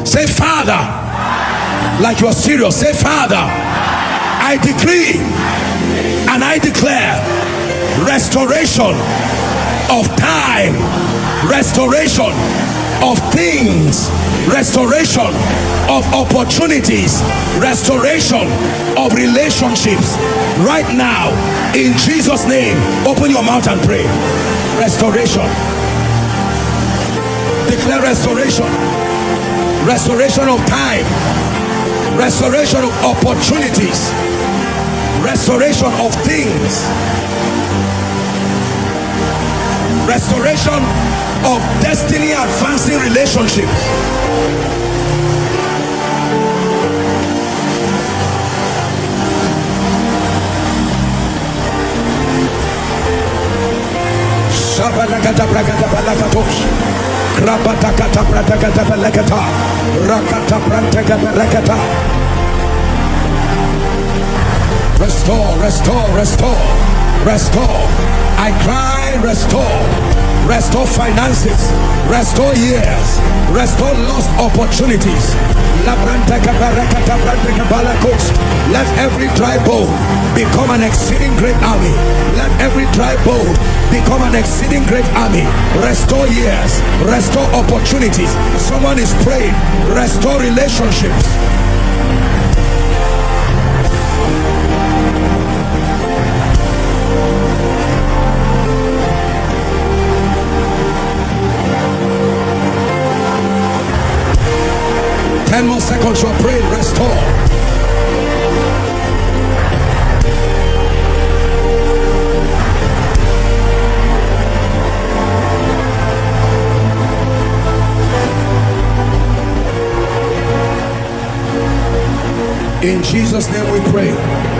Say, Father. Like you're serious. Say, Father, I decree and I declare restoration of time, restoration of things, restoration of opportunities, restoration of relationships right now in Jesus' name. Open your mouth and pray. Restoration. Declare restoration. Restoration of time, restoration of opportunities, restoration of things, restoration of destiny advancing relationships. Shabalagada bragada balagatosh. Rabatakata pratakata balakata. Rakata prantaka balakata. Restore, restore, restore, restore. I cry, restore. Restore finances, restore years, restore lost opportunities. Let every dry bone become an exceeding great army. Let every dry bone become an exceeding great army. Restore years, restore opportunities. Someone is praying, restore relationships. Ten more seconds, you're praying, restore. In Jesus' name we pray.